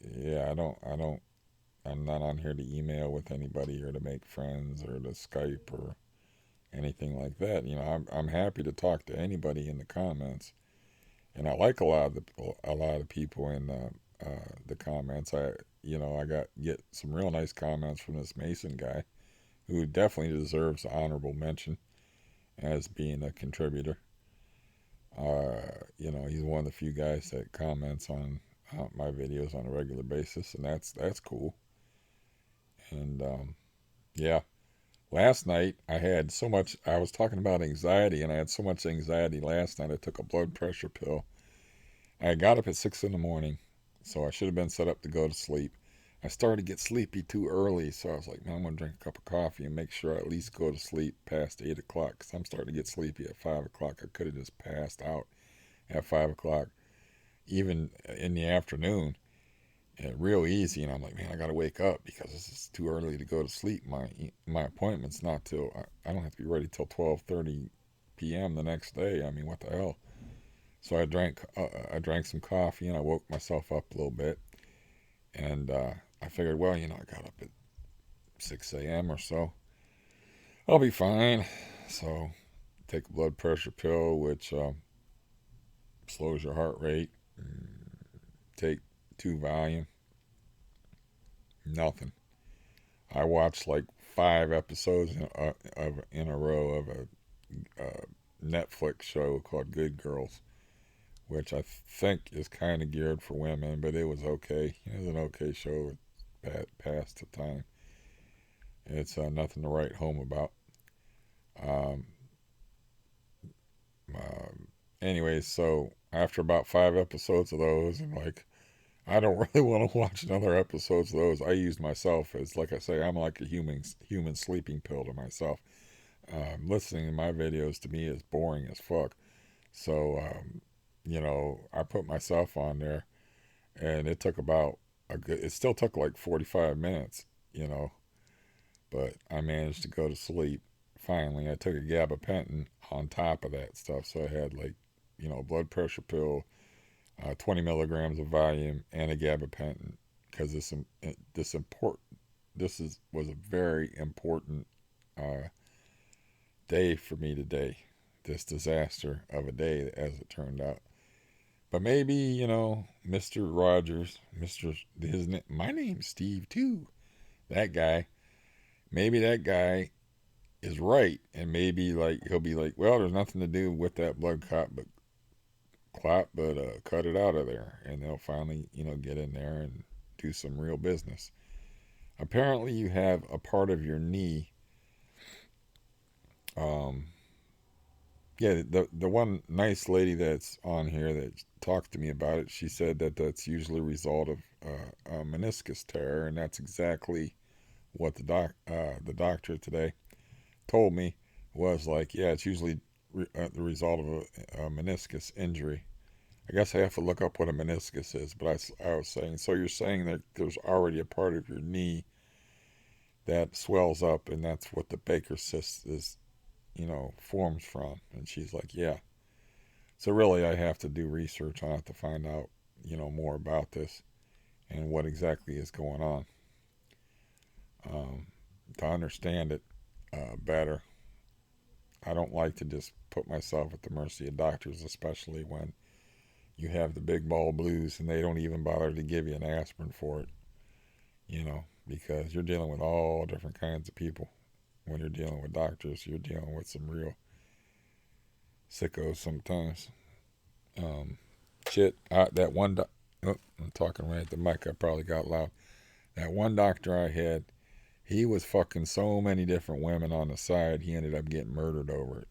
yeah, I'm not on here to email with anybody or to make friends or to Skype or anything like that. I'm happy to talk to anybody in the comments, and I like a lot of people in the comments. I get some real nice comments from this Mason guy, who definitely deserves honorable mention as being a contributor. He's one of the few guys that comments on my videos on a regular basis, and that's cool. And yeah, last night I had so much. I was talking about anxiety, and I had so much anxiety last night. I took a blood pressure pill. I got up at 6 in the morning, so I should have been set up to go to sleep. I started to get sleepy too early, so I was like, man, I'm gonna drink a cup of coffee and make sure I at least go to sleep past 8 o'clock, because I'm starting to get sleepy at 5 o'clock. I could have just passed out at 5 o'clock, even in the afternoon, real easy. And I'm like, man, I gotta wake up because this is too early to go to sleep. My appointment's not till I don't have to be ready till 12:30 p.m. the next day. I mean, what the hell? So I drank some coffee and I woke myself up a little bit, and I figured, well, I got up at 6 a.m. or so. I'll be fine. So take a blood pressure pill, which slows your heart rate. Take 2 Valium. Nothing. I watched like 5 episodes in a row of a Netflix show called Good Girls, which I think is kind of geared for women, but it was okay. It was an okay show. It passed the time. It's nothing to write home about. Um, Anyways, so after about 5 episodes of those, and like, I don't really want to watch another episodes of those. I used myself as, like I say, I'm like a human sleeping pill to myself. Listening to my videos to me is boring as fuck. So, I put myself on there, and it took about it still took like 45 minutes, you know, but I managed to go to sleep. Finally, I took a gabapentin on top of that stuff, so I had like, a blood pressure pill, 20 milligrams of Valium, and a gabapentin, because was a very important uh, day for me today. This disaster of a day, as it turned out. But maybe, Mr. Rogers, my name's Steve too. That guy, maybe that guy is right, and maybe like he'll be like, well, there's nothing to do with that blood clot, but cut it out of there, and they'll finally, get in there and do some real business. Apparently, you have a part of your knee. Um, yeah, the one nice lady that's on here that talked to me about it, she said that that's usually a result of a meniscus tear, and that's exactly what the doctor today told me, was like, yeah, it's usually the result of a meniscus injury. I guess I have to look up what a meniscus is, but I was saying, so you're saying that there's already a part of your knee that swells up, and that's what the Baker cyst is, forms from. And she's like, yeah. So really, I have to do research on it to find out, more about this and what exactly is going on, um, to understand it better. I don't like to just put myself at the mercy of doctors, especially when you have the big ball blues and they don't even bother to give you an aspirin for it, because you're dealing with all different kinds of people. When you're dealing with doctors, you're dealing with some real sickos sometimes. Um, that one, I'm talking right at the mic, I probably got loud. That one doctor I had, he was fucking so many different women on the side, he ended up getting murdered over it.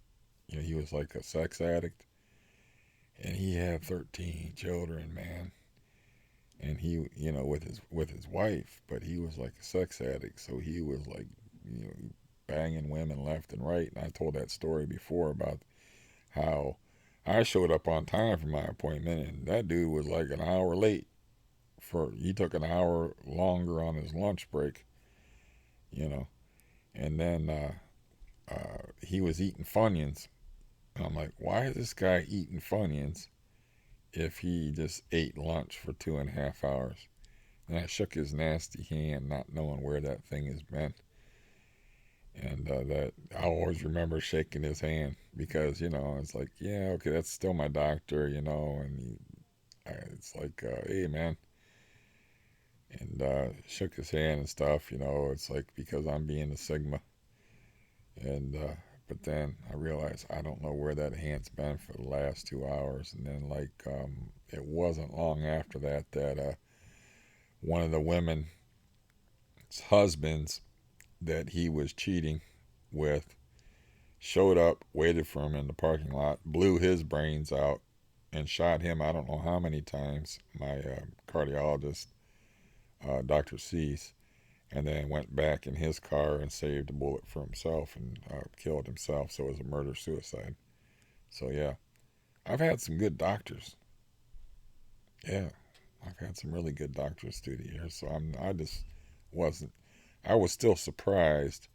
He was like a sex addict, and he had 13 children, man. And he, with his wife, but he was like a sex addict, so he was like, banging women left and right. And I told that story before about how I showed up on time for my appointment, and that dude was like an hour late. He took an hour longer on his lunch break, you know. And then he was eating Funyuns. And I'm like, why is this guy eating Funyuns if he just ate lunch for 2.5 hours? And I shook his nasty hand, not knowing where that thing has been. And that I always remember shaking his hand because, it's like, yeah, okay, that's still my doctor, and it's like, hey, man. And shook his hand and stuff, it's like because I'm being a Sigma. And, but then I realized I don't know where that hand's been for the last 2 hours. And then, like, it wasn't long after that one of the women's husbands that he was cheating with showed up, waited for him in the parking lot, blew his brains out, and shot him I don't know how many times, my cardiologist, Dr. Cease, and then went back in his car and saved a bullet for himself and killed himself. So it was a murder-suicide. So, yeah, I've had some good doctors. Yeah, I've had some really good doctors through the years. So I just wasn't, I was still surprised,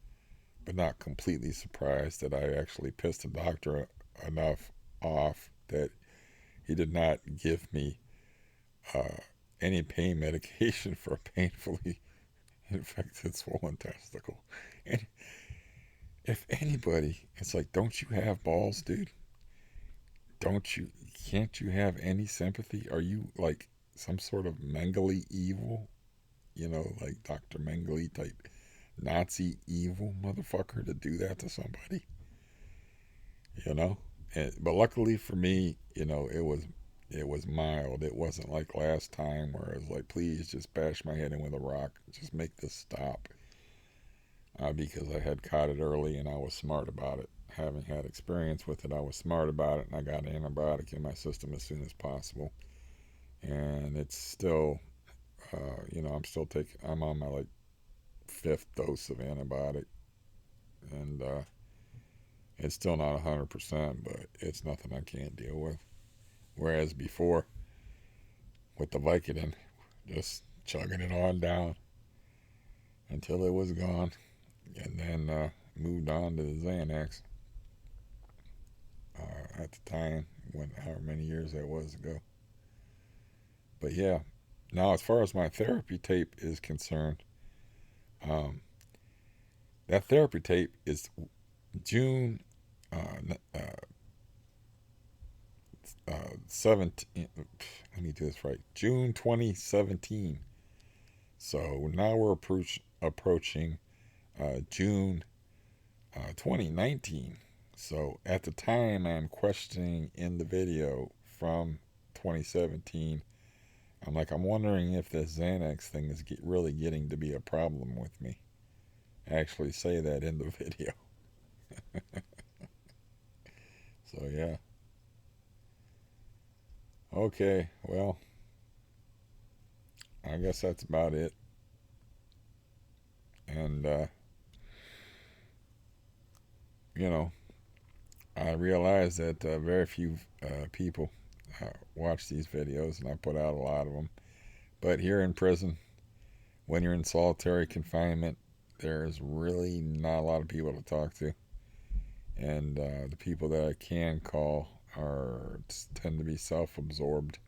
but not completely surprised that I actually pissed the doctor enough off that he did not give me uh, any pain medication for a painfully infected swollen testicle. And if anybody, it's like, don't you have balls, dude? Can't you have any sympathy? Are you like some sort of Mengele evil? Like Dr. Mengele type Nazi evil motherfucker to do that to somebody? you know. But luckily for me, it was mild. It wasn't like last time where it was like, please just bash my head in with a rock, just make this stop. Because I had caught it early and I was smart about it. Having had experience with it, I was smart about it, and I got an antibiotic in my system as soon as possible. And it's still, I'm still taking. I'm on my like fifth dose of antibiotic, and it's still not 100%, but it's nothing I can't deal with. Whereas before, with the Vicodin, just chugging it on down until it was gone, and then moved on to the Xanax at the time, when however many years that was ago. But yeah, now as far as my therapy tape is concerned, um, that therapy tape is June uh, 17. Let me do this right. June 2017. So now we're approaching June 2019. So at the time I'm questioning in the video from 2017, I'm wondering if this Xanax thing is really getting to be a problem with me. I actually say that in the video. So yeah. Okay, well, I guess that's about it. And, you know, I realize that very few people watch these videos, and I put out a lot of them. But here in prison, when you're in solitary confinement, there's really not a lot of people to talk to. And the people that I can call tend to be self-absorbed.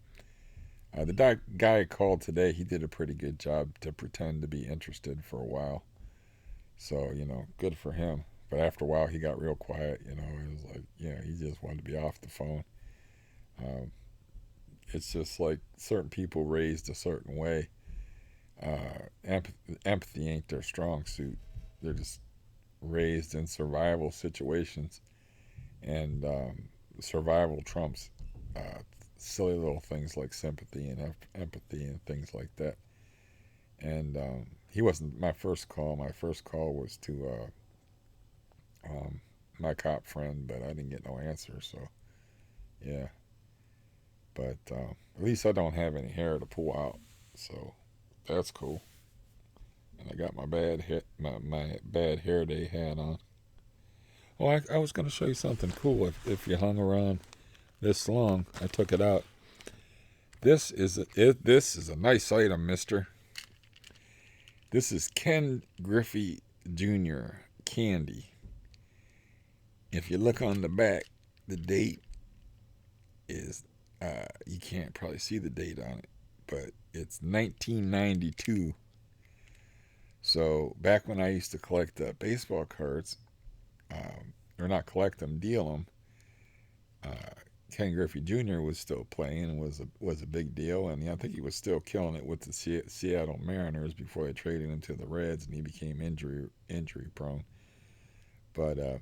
The guy I called today, he did a pretty good job to pretend to be interested for a while. So, good for him. But after a while, he got real quiet. It was like, he just wanted to be off the phone. Um, it's just like certain people raised a certain way. Empathy ain't their strong suit. They're just raised in survival situations, and survival trumps uh, silly little things like sympathy and empathy and things like that. And he wasn't my first call. My first call was to my cop friend, but I didn't get no answer. So yeah, but at least I don't have any hair to pull out, so that's cool. And I got my my bad hair day hat on. Oh, I was going to show you something cool. If you hung around this long, I took it out. This is a nice item, Mister. This is Ken Griffey Jr. candy. If you look on the back, the date is you can't probably see the date on it, but it's 1992. So back when I used to collect baseball cards, or not collect them, deal them, Ken Griffey Jr. was still playing and was a big deal, and I think he was still killing it with the Seattle Mariners before they traded him to the Reds, and he became injury prone. But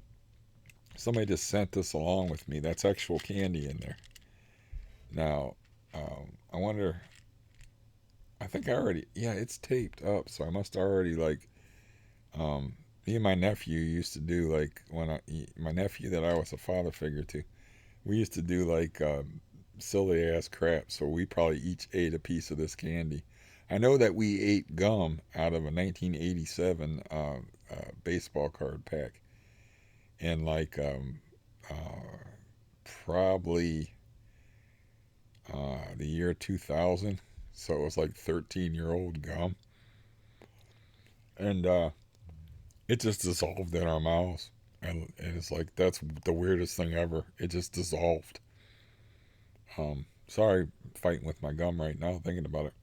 somebody just sent this along with me. That's actual candy in there. Now, I wonder. I think I already. Yeah, it's taped up, so I must already like. Me and my nephew used to do like my nephew that I was a father figure to. We used to do like silly ass crap, so we probably each ate a piece of this candy. I know that we ate gum out of a 1987 baseball card pack, and like probably the year 2000. So it was like 13-year-old gum, and it just dissolved in our mouths, and it's like that's the weirdest thing ever. It just dissolved. Sorry, fighting with my gum right now, thinking about it.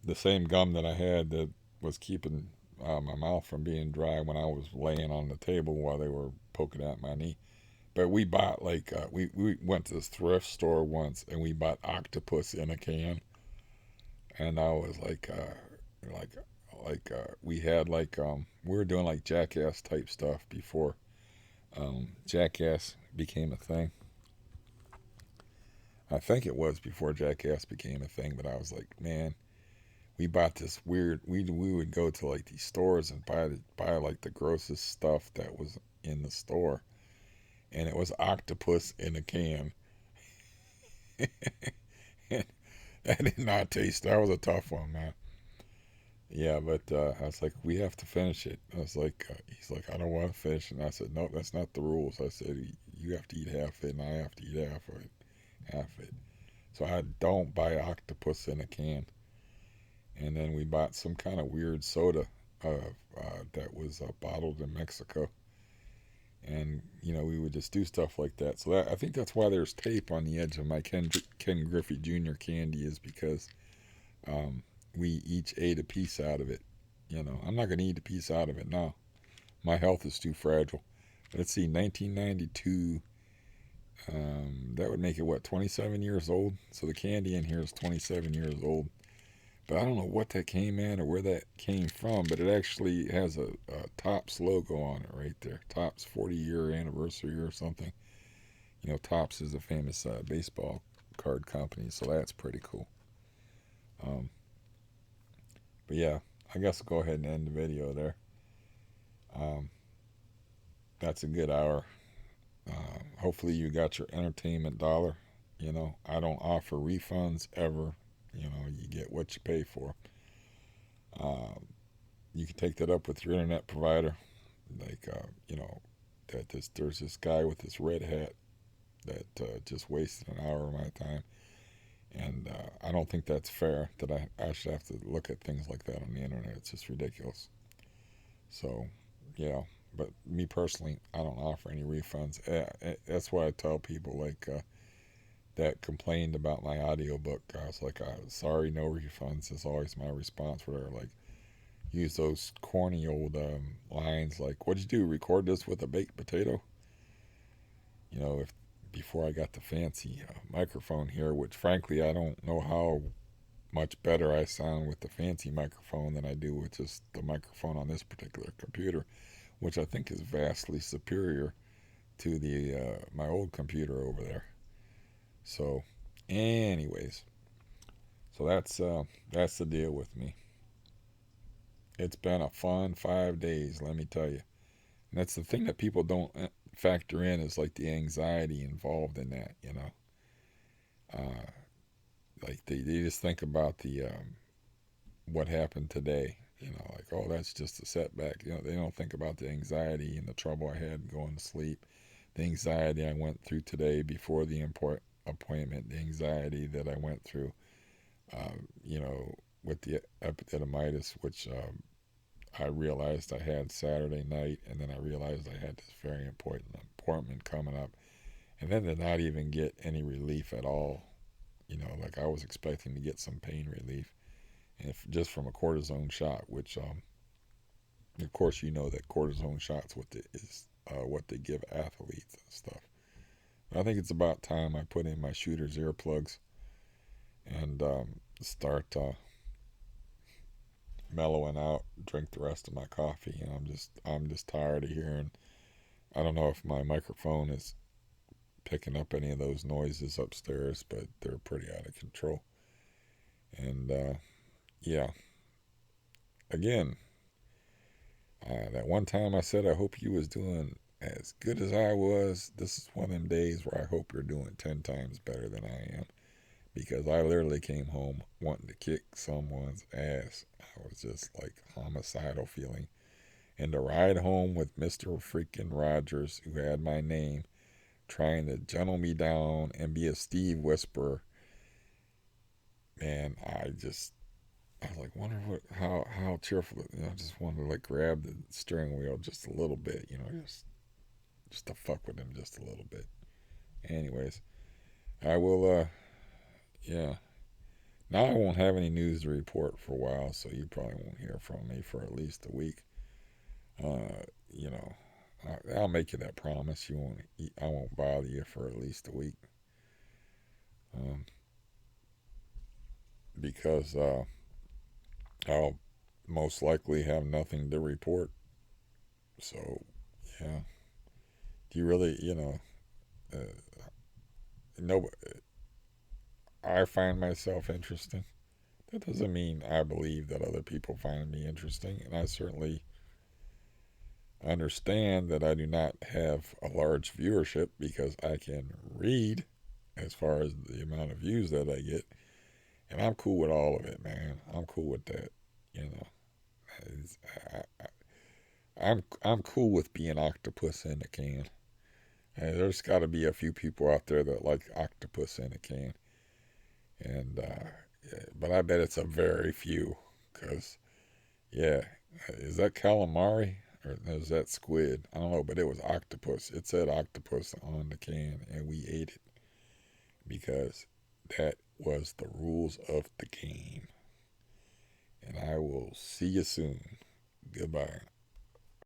The same gum that I had that was keeping my mouth from being dry when I was laying on the table while they were poking at my knee. But we bought like we went to this thrift store once and we bought Octopus in a can, and I was like we had like we were doing like Jackass type stuff before Jackass became a thing. I think it was before Jackass became a thing, but I was like, man, we bought this weird. We would go to like these stores and buy like the grossest stuff that was in the store, and it was Octopus in a can. And that did not taste. That was a tough one, man. Yeah, but I was like, we have to finish it. I was like, he's like, I don't want to finish it. And I said, no, that's not the rules. I said, you have to eat half it, and I have to eat half of it, half it. So I don't buy Octopus in a can. And then we bought some kind of weird soda that was bottled in Mexico. And we would just do stuff like that. So I think that's why there's tape on the edge of my Ken Griffey Jr. candy, is because um, we each ate a piece out of it. I'm not going to eat a piece out of it now. My health is too fragile. Let's see, 1992. That would make it what, 27 years old. So the candy in here is 27 years old. But I don't know what that came in or where that came from, but it actually has a Topps logo on it right there. Topps 40-year anniversary or something. Topps is a famous baseball card company, so that's pretty cool. Um, but yeah, I guess I'll go ahead and end the video there. Um, that's a good hour. Hopefully you got your entertainment dollar. I don't offer refunds ever. You get what you pay for. Uh, you can take that up with your internet provider. Like, there's this guy with this red hat that just wasted an hour of my time. And I don't think that's fair that I should have to look at things like that on the internet. It's just ridiculous. So, yeah. But me personally, I don't offer any refunds. That's why I tell people like that complained about my audiobook. I was like, sorry, no refunds is always my response. Where like, use those corny old lines like, "What'd you do? Record this with a baked potato?" If before I got the fancy microphone here, which frankly I don't know how much better I sound with the fancy microphone than I do with just the microphone on this particular computer, which I think is vastly superior to the my old computer over there. So, anyways, so that's the deal with me. It's been a fun 5 days, let me tell you. And that's the thing that people don't factor in, is like the anxiety involved in that. Uh, like they just think about the what happened today. Like, oh, that's just a setback. They don't think about the anxiety and the trouble I had going to sleep, the anxiety I went through today before the appointment, the anxiety that I went through, with the epididymitis, which I realized I had Saturday night, and then I realized I had this very important appointment coming up, and then to not even get any relief at all. Like I was expecting to get some pain relief, and just from a cortisone shot, which, of course, that cortisone shots what they give athletes and stuff. But I think it's about time I put in my shooter's earplugs and start mellowing out, drink the rest of my coffee. And I'm just tired of hearing. I don't know if my microphone is picking up any of those noises upstairs, but they're pretty out of control. And yeah, again, that one time I said I hope you was doing as good as I was. This is one of them days where I hope you're doing 10 times better than I am, because I literally came home wanting to kick someone's ass. I was just like homicidal feeling. And the ride home with Mr. freaking Rogers, who had my name, trying to gentle me down and be a Steve whisperer, man, I was like, wonder how cheerful. I just wanted to like grab the steering wheel just a little bit, just to fuck with him just a little bit. Anyways, I will. Yeah. Now I won't have any news to report for a while, so you probably won't hear from me for at least a week. Uh, you know, I'll make you that promise. You won't. I won't bother you for at least a week. Um, because I'll most likely have nothing to report. So yeah. Do you really? No. I find myself interesting. That doesn't mean I believe that other people find me interesting, and I certainly understand that I do not have a large viewership because I can read as far as the amount of views that I get, and I'm cool with all of it, man. I'm cool with that. You know, I'm cool with being octopus in a can. And there's got to be a few people out there that like octopus in a can, and yeah, but I bet it's a very few, because yeah, is that calamari or is that squid? I don't know, but it was octopus. It said octopus on the can, and we ate it because that was the rules of the game. And I will see you soon. Goodbye.